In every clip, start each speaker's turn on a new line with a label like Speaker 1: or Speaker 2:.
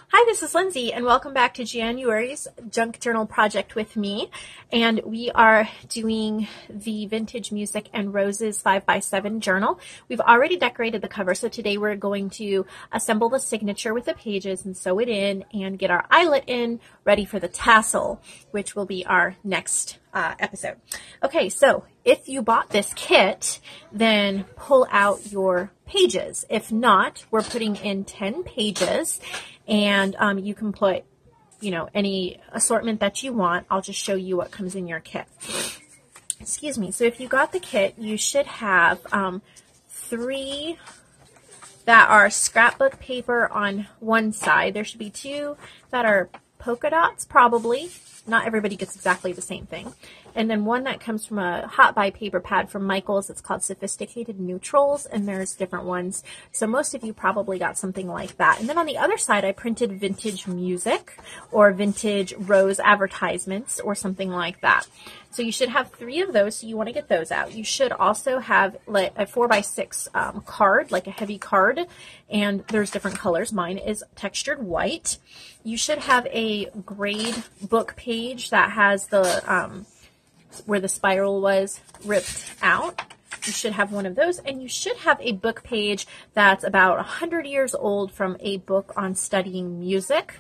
Speaker 1: Hi, this is Lindsay, and welcome back to January's Junk Journal project with me. And we are doing the Vintage Music and Roses 5x7 journal. We've already decorated the cover, so today we're going to assemble the signature with the pages and sew it in and get our eyelet in, ready for the tassel, which will be our next episode. Okay, so if you bought this kit, then pull out your pages. If not, we're putting in 10 pages. And you can put, any assortment that you want. I'll just show you what comes in your kit. Excuse me. So if you got the kit, you should have 3 that are scrapbook paper on one side. There should be 2 that are polka dots, probably. Not everybody gets exactly the same thing. And then 1 that comes from a hot buy paper pad from Michaels. It's called Sophisticated Neutrals, and there's different ones. So most of you probably got something like that. And then on the other side, I printed vintage music or vintage rose advertisements or something like that. So you should have 3 of those, so you want to get those out. You should also have like a 4x6 card, like a heavy card, and there's different colors. Mine is textured white. You should have a grade book page that has the where the spiral was ripped out. You should have one of those, and you should have a book page that's about 100 years old from a book on studying music.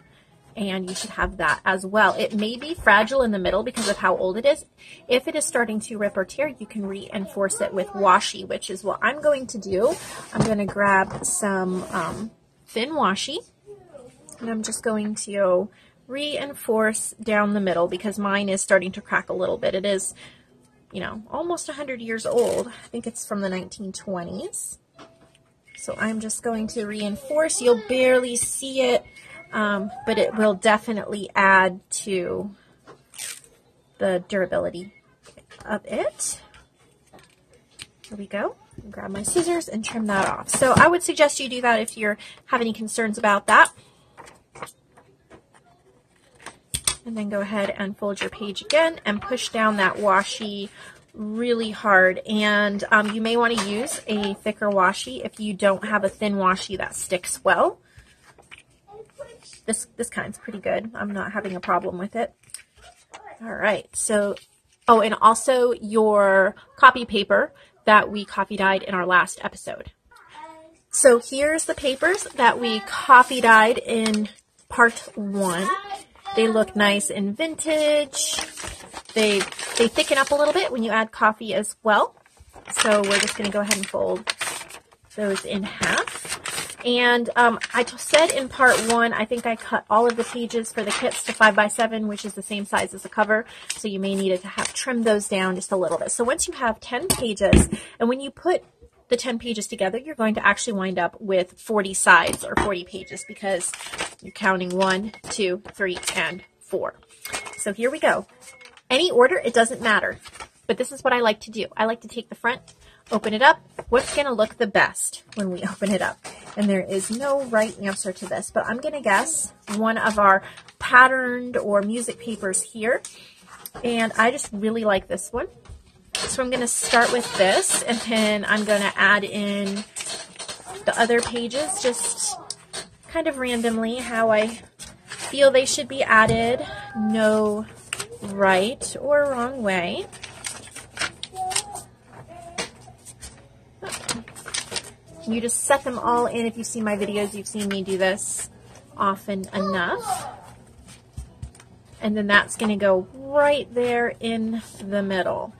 Speaker 1: And you should have that as well. It may be fragile in the middle because of how old it is. If it is starting to rip or tear, you can reinforce it with washi, which is what I'm going to do. I'm going to grab some thin washi, and I'm just going to reinforce down the middle because mine is starting to crack a little bit. It is, almost 100 years old. I think it's from the 1920s. So I'm just going to reinforce. You'll barely see it. But it will definitely add to the durability of it. Here we go. Grab my scissors and trim that off. So I would suggest you do that if you have any concerns about that. And then go ahead and fold your page again and push down that washi really hard. And you may want to use a thicker washi if you don't have a thin washi that sticks well. This kind's pretty good. I'm not having a problem with it. All right. So, oh, and also your copy paper that we copy dyed in our last episode. So here's the papers that we copy dyed in part 1. They look nice and vintage. They thicken up a little bit when you add coffee as well. So we're just going to go ahead and fold those in half. And I said in part 1, I think I cut all of the pages for the kits to 5x7, which is the same size as the cover. So you may need to have trimmed those down just a little bit. So once you have 10 pages, and when you put the 10 pages together, you're going to actually wind up with 40 sides or 40 pages because you're counting 1, 2, 3, and 4. So here we go. Any order, it doesn't matter. But this is what I like to do. I like to take the front, open it up. What's going to look the best when we open it up? And there is no right answer to this, but I'm going to guess one of our patterned or music papers here. And I just really like this one. So I'm going to start with this, and then I'm going to add in the other pages just kind of randomly how I feel they should be added. No right or wrong way. You just set them all in. If you see my videos, you've seen me do this often enough. And then that's going to go right there in the middle.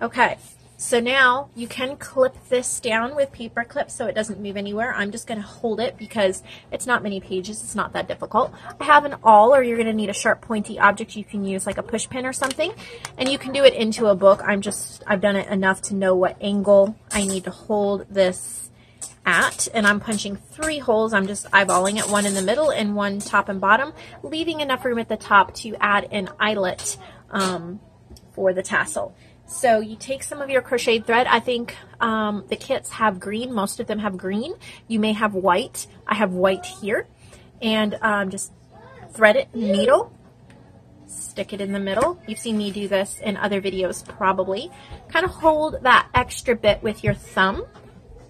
Speaker 1: Okay, so now you can clip this down with paper clips so it doesn't move anywhere. I'm just going to hold it because it's not many pages. It's not that difficult. I have an awl, or you're going to need a sharp pointy object. You can use like a push pin or something, and you can do it into a book. I've done it enough to know what angle I need to hold this at, and I'm punching 3 holes. I'm just eyeballing it, 1 in the middle and 1 top and bottom, leaving enough room at the top to add an eyelet for the tassel. So you take some of your crocheted thread. I think the kits have green. Most of them have green. You may have white. I have white here. And just thread it, needle, stick it in the middle. You've seen me do this in other videos probably. Kind of hold that extra bit with your thumb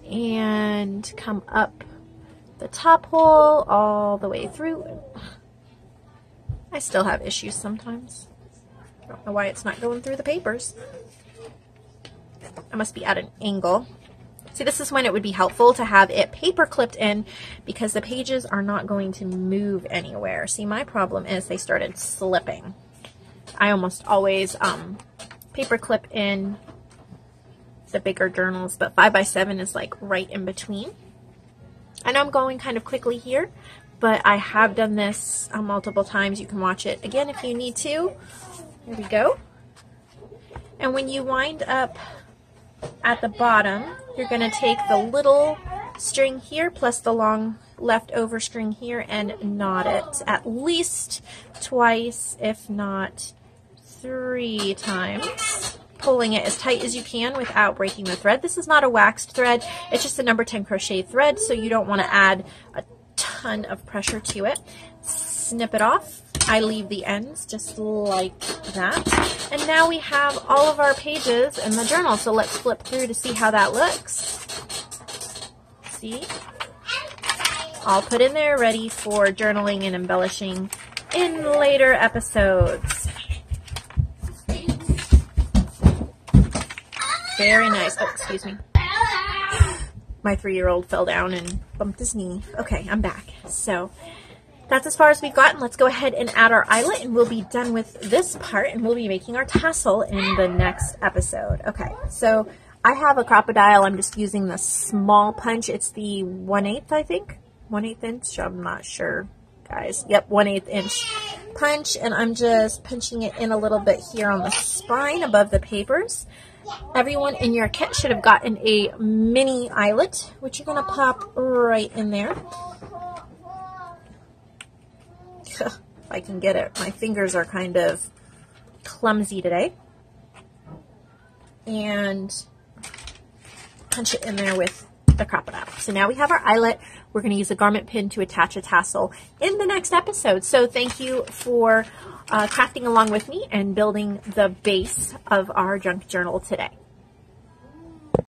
Speaker 1: and come up the top hole all the way through. I still have issues sometimes. I don't know why it's not going through the papers. I must be at an angle. See, this is when it would be helpful to have it paper clipped in because the pages are not going to move anywhere. See, my problem is they started slipping. I almost always paper clip in the bigger journals, but 5x7 is like right in between. I know I'm going kind of quickly here, but I have done this multiple times. You can watch it again if you need to. Here we go. And when you wind up at the bottom, you're going to take the little string here plus the long leftover string here and knot it at least twice, if not 3 times, pulling it as tight as you can without breaking the thread. This is not a waxed thread, it's just a number 10 crochet thread, so you don't want to add a ton of pressure to it. Snip it off. I leave the ends just like that. And now we have all of our pages in the journal, so let's flip through to see how that looks. See? All put in there, ready for journaling and embellishing in later episodes. Very nice. Oh, excuse me. My 3-year-old fell down and bumped his knee. Okay, I'm back. So that's as far as we've gotten. Let's go ahead and add our eyelet and we'll be done with this part and we'll be making our tassel in the next episode. Okay, so I have a Crop-A-Dile. I'm just using the small punch. It's the 1/8, I think. 1/8 inch. I'm not sure, guys. Yep, 1/8 inch punch. And I'm just punching it in a little bit here on the spine above the papers. Everyone in your kit should have gotten a mini eyelet, which you're going to pop right in there. If I can get it. My fingers are kind of clumsy today. And punch it in there with the Crop-A-Dile. So now we have our eyelet. We're going to use a garment pin to attach a tassel in the next episode. So thank you for crafting along with me and building the base of our junk journal today.